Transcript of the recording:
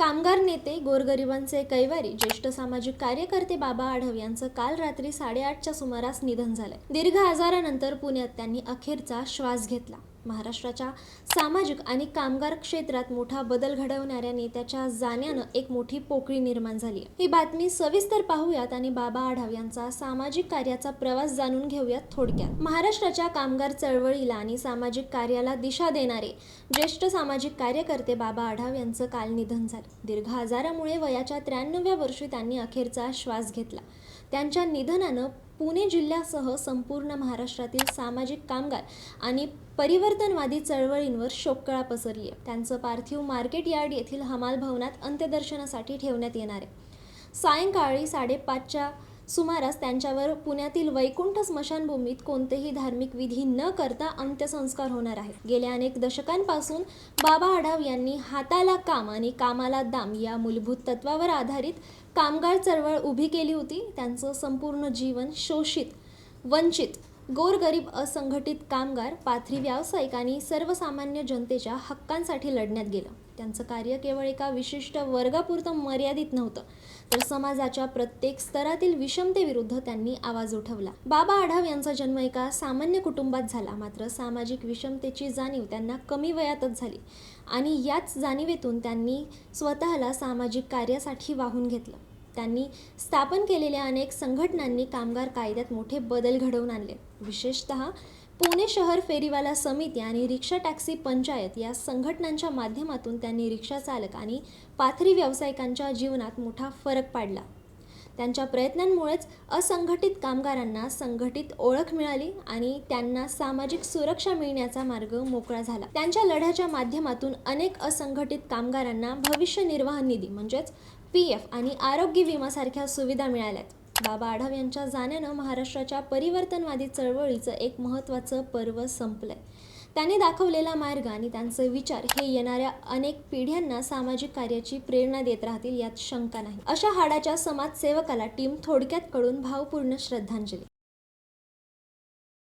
कामगार नेते, गोरगरिबांचे कैवारी, ज्येष्ठ सामाजिक कार्यकर्ते बाबा आढाव यांचं काल रात्री 8:30च्या सुमारास निधन झालंय. दीर्घ आजारानंतर पुण्यात त्यांनी अखेरचा श्वास घेतला. महाराष्ट्राच्या सामाजिक आणि कामगार क्षेत्रात मोठा बदल घडवणाऱ्या नेत्याच्या जाण्यानं एक मोठी पोकळी निर्माण झाली आहे. ही बातमी सविस्तर पाहूयात आणि बाबा आढाव यांचा सामाजिक कार्याचा प्रवास जाणून घेऊयात थोडक्यात. महाराष्ट्राच्या कामगार चळवळीला आणि सामाजिक कार्याला दिशा देणारे ज्येष्ठ सामाजिक कार्यकर्ते बाबा आढाव यांचं काल निधन झालं. दीर्घ आजारामुळे वयाच्या 93व्या वर्षी त्यांनी अखेरचा श्वास घेतला. त्यांच्या निधनानं पुणे जिल्ह्यासह संपूर्ण महाराष्ट्रातील सामाजिक कामगार आणि परिवर्तनवादी चळवळींवर शोककळा पसरली आहे. त्यांचं पार्थिव मार्केट यार्ड येथील हमाल भवनात अंत्यदर्शनासाठी ठेवण्यात येणार आहे. सायंकाळी 5:30च्या सुमारास त्यांच्यावर पुण्यातील वैकुंठ स्मशानभूमीत कोणतेही धार्मिक विधी न करता अंत्यसंस्कार होणार आहेत. गेल्या अनेक दशकांपासून बाबा आढाव यांनी हाताला काम आणि कामाला दाम या मूलभूत तत्वावर आधारित कामगार चळवळ उभी केली होती. त्यांचं संपूर्ण जीवन शोषित, वंचित, गोरगरीब, असंघटित कामगार, पाथरी व्यावसायिक आणि सर्वसामान्य जनतेच्या हक्कांसाठी लढण्यात गेलं. त्यांचं कार्य केवळ एका विशिष्ट वर्गापुरतं मर्यादित नव्हतं, तर समाजाच्या प्रत्येक स्तरातील विषमतेविरुद्ध त्यांनी आवाज उठवला. बाबा आढाव यांचा जन्म एका सामान्य कुटुंबात झाला, मात्र सामाजिक विषमतेची जाणीव त्यांना कमी वयातच झाली आणि याच जाणीवेतून त्यांनी स्वतःला सामाजिक कार्यासाठी वाहून घेतलं. त्यांनी स्थापन केलेल्या अनेक संघटनांनी कामगार कायद्यात मोठे बदल घडवून आणले. विशेषतः पुणे शहर फेरीवाला समिती आणि रिक्षा टॅक्सी पंचायत या संघटनांच्या माध्यमातून त्यांनी रिक्षा चालक आणि पाथरी व्यावसायिकांच्या जीवनात मोठा फरक पाडला. त्यांच्या प्रयत्नांमुळेच असंघटित कामगारांना संघटित ओळख मिळाली आणि त्यांना सामाजिक सुरक्षा मिळण्याचा मार्ग मोकळा झाला. त्यांच्या लढ्याच्या माध्यमातून अनेक असंघटित कामगारांना भविष्य निर्वाह निधी म्हणजेच PF आणि आरोग्य विमा सुविधा मिळाल्यात. बाबा आढाव यांच्या जाण्यानं महाराष्ट्राच्या परिवर्तनवादी चळवळीचं एक महत्त्वाचं पर्व संपलंय. त्यांनी दाखवलेला मार्ग आणि त्यांचे विचार हे येणाऱ्या अनेक पिढ्यांना सामाजिक कार्याची प्रेरणा देत राहतील यात शंका नाही. अशा हाडाच्या समाजसेवकाला टीम थोडक्यात कडून भावपूर्ण श्रद्धांजली.